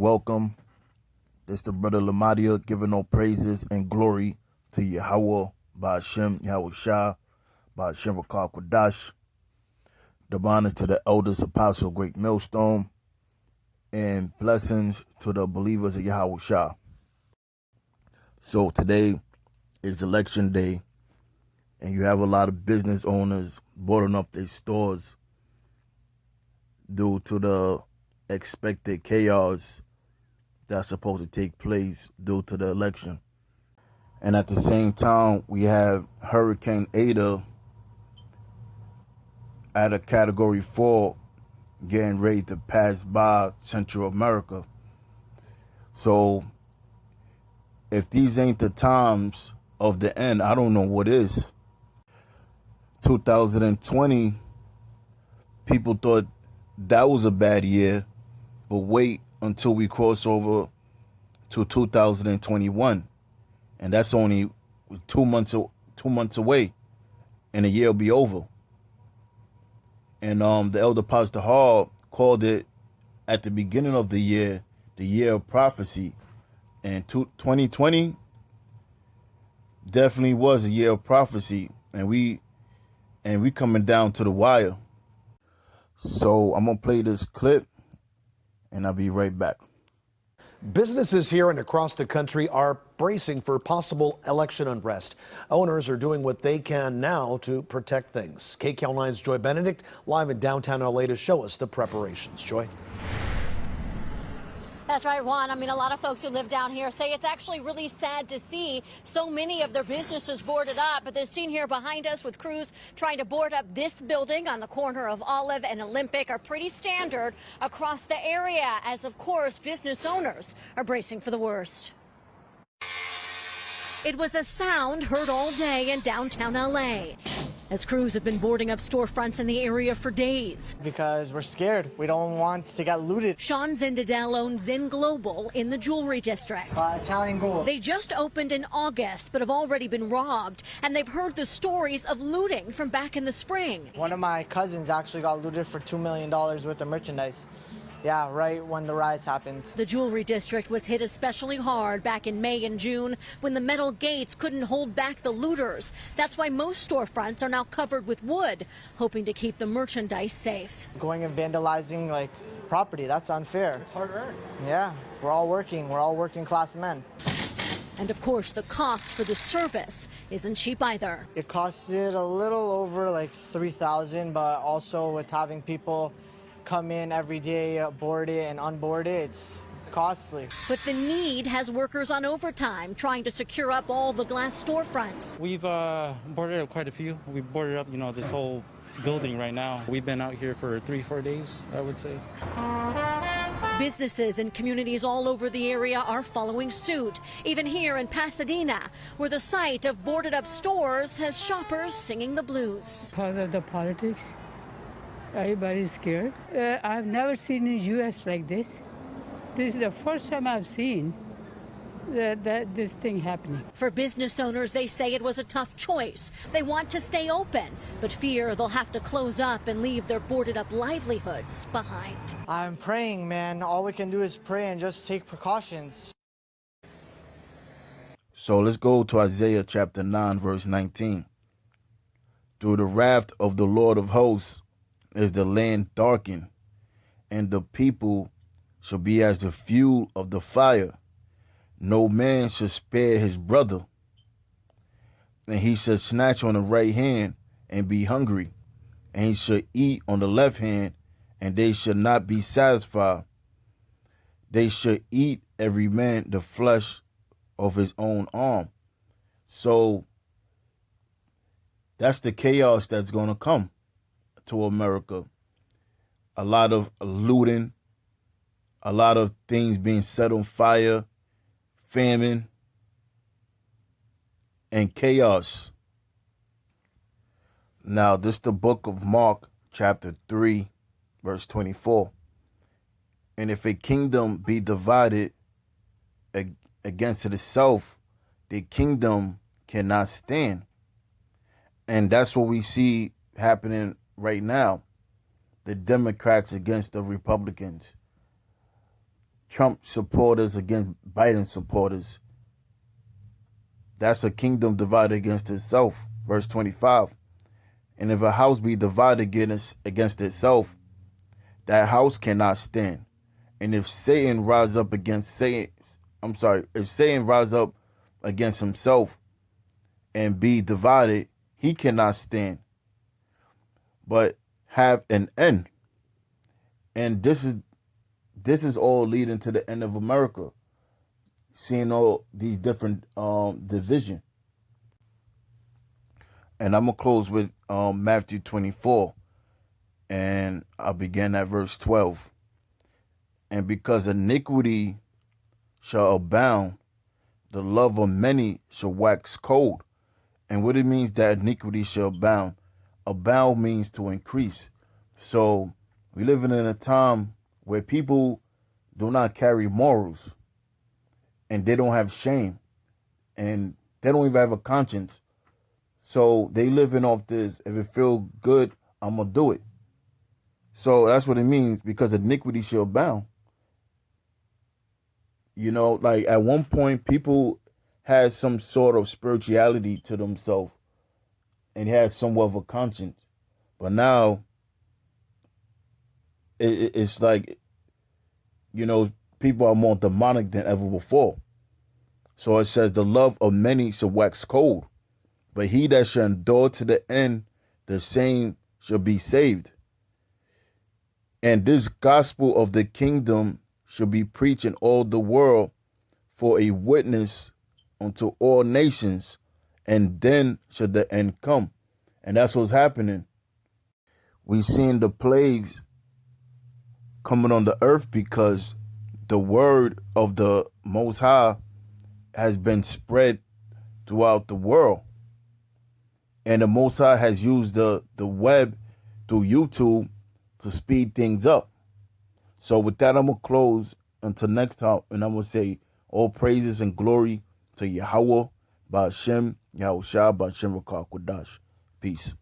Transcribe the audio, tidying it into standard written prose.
welcome. This the brother Lamadia giving all praises and glory to Yahweh, Ba'ashem, Yahweh Shah, Ba'ashem Rakah Kwadash. The honors to the elders, apostle, great millstone, and blessings to the believers of Yahweh Shah. So today is election day, and you have a lot of business owners boarding up their stores due to the expected chaos that's supposed to take place due to the election. And at the same time, we have Hurricane Ada at a Category 4 getting ready to pass by Central America. So if these ain't the times of the end, I don't know what is. 2020, people thought that was a bad year, but wait until we cross over to 2021, and that's only 2 months away, and the year will be over. And the elder Pastor Hall called it at the beginning of the year of prophecy, and 2020 definitely was a year of prophecy, and we coming down to the wire. So I'm gonna play this clip, and I'll be right back. Businesses here and across the country are bracing for possible election unrest. Owners are doing what they can now to protect things. KCAL9's Joy Benedict live in downtown LA to show us the preparations. Joy. That's right, Juan. I mean, a lot of folks who live down here say it's actually really sad to see so many of their businesses boarded up. But this scene here behind us with crews trying to board up this building on the corner of Olive and Olympic are pretty standard across the area, as, of course, business owners are bracing for the worst. It was a sound heard all day in downtown L.A. as crews have been boarding up storefronts in the area for days. Because we're scared. We don't want to get looted. Sean Zindadel owns Zin Global in the jewelry district. Italian gold. They just opened in August, but have already been robbed, and they've heard the stories of looting from back in the spring. One of my cousins actually got looted for $2 million worth of merchandise. Yeah, right when the riots happened. The jewelry district was hit especially hard back in May and June when the metal gates couldn't hold back the looters. That's why most storefronts are now covered with wood, hoping to keep the merchandise safe. Going and vandalizing like property, that's unfair. It's hard earned. Yeah, we're all working class men. And of course, the cost for the service isn't cheap either. It costed a little over like $3,000, but also with having people come in every day, board it and unboard it, it's costly. But the need has workers on overtime trying to secure up all the glass storefronts. We've boarded up quite a few. We boarded up, this whole building right now. We've been out here for 3-4 days, I would say. Businesses and communities all over the area are following suit. Even here in Pasadena, where the sight of boarded up stores has shoppers singing the blues. Because of the politics, everybody's scared. I've never seen in the U.S. like this. This is the first time I've seen that this thing happening. For business owners, they say it was a tough choice. They want to stay open, but fear they'll have to close up and leave their boarded up livelihoods behind. I'm praying, man. All we can do is pray and just take precautions. So let's go to Isaiah chapter 9, verse 19. Through the wrath of the Lord of hosts is the land darkened, and the people shall be as the fuel of the fire. No man shall spare his brother, and he shall snatch on the right hand and be hungry, and he shall eat on the left hand, and they shall not be satisfied. They shall eat every man the flesh of his own arm. So that's the chaos that's going to come to America. A lot of looting, a lot of things being set on fire, famine, and chaos. Now, this is the book of Mark, chapter 3, verse 24. And if a kingdom be divided against itself, the kingdom cannot stand. And that's what we see happening right now. The Democrats against the Republicans. Trump supporters against Biden supporters. That's a kingdom divided against itself. Verse 25. And if a house be divided against itself, that house cannot stand. And if Satan rise up against if Satan rise up against himself and be divided, he cannot stand, but have an end. And this is all leading to the end of America. Seeing all these different division. And I'm gonna close with Matthew 24, and I'll begin at verse 12. And because iniquity shall abound, the love of many shall wax cold. And what it means that iniquity shall abound. Abound means to increase. So we living in a time where people do not carry morals, and they don't have shame, and they don't even have a conscience. So they living off this, if it feel good, I'm going to do it. So that's what it means, because iniquity shall abound. You know, like at one point, people had some sort of spirituality to themselves and had somewhat of a conscience. But now, it's like, you know, people are more demonic than ever before. So it says, the love of many shall wax cold, but he that shall endure to the end, the same shall be saved. And this gospel of the kingdom shall be preached in all the world for a witness unto all nations, and then shall the end come. And that's what's happening. We seeing the plagues coming on the earth because the word of the Most High has been spread throughout the world. And the Most High has used the web through YouTube to speed things up. So with that, I'm going to close until next time. And I'm going to say all praises and glory to Yahweh, Ba'ashem, Yahushua, Ba'ashem Rakah Kodash. Peace.